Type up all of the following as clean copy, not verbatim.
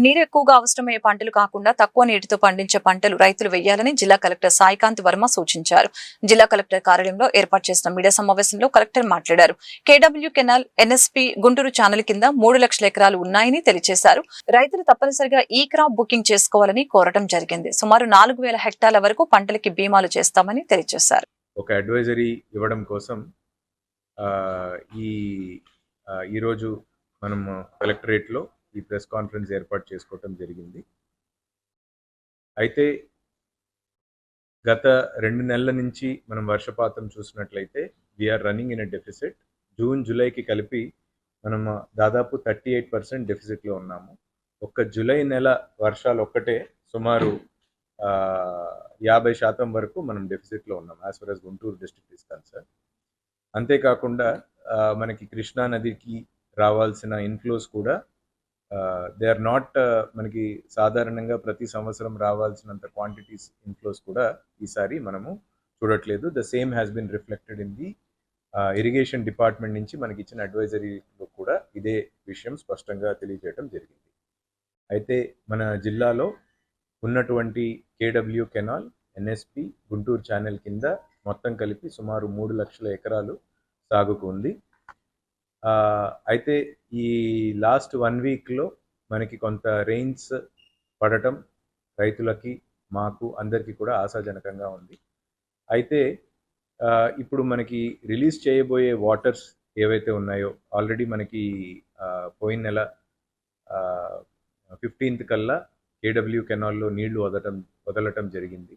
నీరు ఎక్కువగా అవసరమయ్యే పంటలు కాకుండా తక్కువ నీటితో పండించే పంటలు రైతులు వేయాలని జిల్లా కలెక్టర్ సాయికాంత్ వర్మ సూచించారు. జిల్లా కలెక్టర్ కార్యాలయంలో ఏర్పాటు చేసిన మీడియా సమావేశంలో కలెక్టర్ మాట్లాడారు. కేడబ్ల్యూ కెనాల్, ఎన్ఎస్పీ గుంటూరు ఛానల్ కింద 3 లక్షల ఎకరాలు ఉన్నాయని తెలియజేశారు. రైతులు తప్పనిసరిగా ఈ క్రాప్ బుకింగ్ చేసుకోవాలని కోరడం జరిగింది. సుమారు 4,000 హెక్టార్ల వరకు పంటలకి బీమాలు చేస్తామని తెలియజేశారు. ఒక అడ్వైజరీ ఇవ్వడం కోసం ఈరోజు మనం కలెక్టరేట్లో ఈ ప్రెస్ కాన్ఫరెన్స్ ఏర్పాటు చేసుకోవటం జరిగింది. అయితే గత 2 నెలల నుంచి మనం వర్షపాతం చూసినట్లయితే we're running in a deficit. June జూలైకి కలిపి మనం దాదాపు 38% డెఫిసిట్లో ఉన్నాము. ఒక్క జూలై నెల వర్షాలు ఒక్కటే సుమారు 50% వరకు మనం డెఫిసిట్లో ఉన్నాం as for as Guntur district is concern. అంతేకాకుండా మనకి కృష్ణా నదికి రావాల్సిన ఇన్ఫ్లోస్ కూడా దే ఆర్ నాట్ మనకి సాధారణంగా ప్రతి సంవత్సరం రావాల్సినంత క్వాంటిటీస్ ఇన్ఫ్లోస్ కూడా ఈసారి మనము చూడట్లేదు. The same has been reflected in the irrigation department నుంచి మనకి ఇచ్చిన అడ్వైజరీలో కూడా ఇదే విషయం స్పష్టంగా తెలియజేయడం జరిగింది. అయితే మన జిల్లాలో ఉన్నటువంటి కేడబ్ల్యూ కెనాల్, ఎన్ఎస్పి, గుంటూరు ఛానల్ కింద మొత్తం కలిపి సుమారు 3 లక్షల ఎకరాలు సాగుకు ఉంది. అయితే ఈ లాస్ట్ 1 వీక్లో మనకి కొంత రెయిన్స్ పడటం రైతులకి, మాకు అందరికీ కూడా ఆశాజనకంగా ఉంది. అయితే ఇప్పుడు మనకి రిలీజ్ చేయబోయే వాటర్స్ ఏవైతే ఉన్నాయో ఆల్రెడీ మనకి పోయిన నెల 15th కల్లా కేడబ్ల్యూ కెనాల్లో నీళ్లు వదలటం జరిగింది.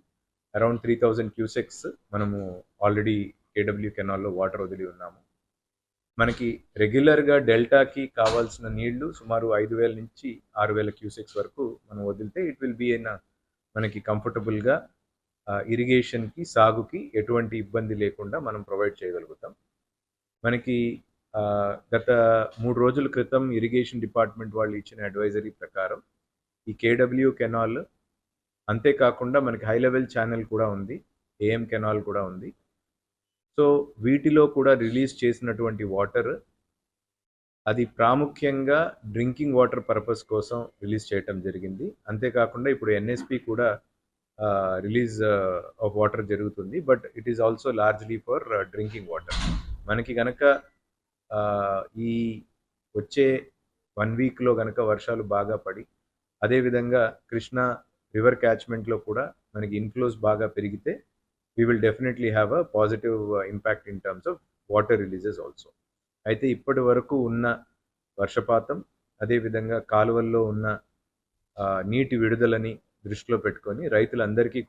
అరౌండ్ 3,000 క్యూసెక్స్ మనము ఆల్రెడీ కేడబ్ల్యూ కెనాల్లో వాటర్ వదిలి ఉన్నాము. మనకి రెగ్యులర్గా డెల్టాకి కావాల్సిన నీళ్లు సుమారు 5,000 నుంచి 6,000 క్యూసెక్స్ వరకు మనం వదిలితే ఇట్ విల్ బీ మనకి కంఫర్టబుల్గా ఇరిగేషన్కి, సాగుకి ఎటువంటి ఇబ్బంది లేకుండా మనం ప్రొవైడ్ చేయగలుగుతాం. మనకి గత 3 రోజుల క్రితం ఇరిగేషన్ డిపార్ట్మెంట్ వాళ్ళు ఇచ్చిన అడ్వైజరీ ప్రకారం ఈ కేడబ్ల్యూ కెనాల్ అంతేకాకుండా మనకి హై లెవెల్ ఛానల్ కూడా ఉంది, ఏఎం కెనాల్ కూడా ఉంది. సో వీటిలో కూడా రిలీజ్ చేసినటువంటి వాటర్ అది ప్రాముఖ్యంగా డ్రింకింగ్ వాటర్ పర్పస్ కోసం రిలీజ్ చేయటం జరిగింది. అంతేకాకుండా ఇప్పుడు ఎన్ఎస్పి కూడా రిలీజ్ ఆఫ్ వాటర్ జరుగుతుంది. But it is also largely for drinking water. మనకి కనుక ఈ వచ్చే 1 వీక్లో కనుక వర్షాలు బాగా పడి అదేవిధంగా కృష్ణా రివర్ క్యాచ్మెంట్లో కూడా మనకి ఇన్ఫ్లోస్ బాగా పెరిగితే we will definitely have a positive impact in terms of water releases also. అయితే ఇప్పటి వరకు ఉన్న వర్షపాతం అదేవిధంగా కాలువల్లో ఉన్న నీటి విడుదలని దృష్టిలో పెట్టుకొని రైతులందరికీ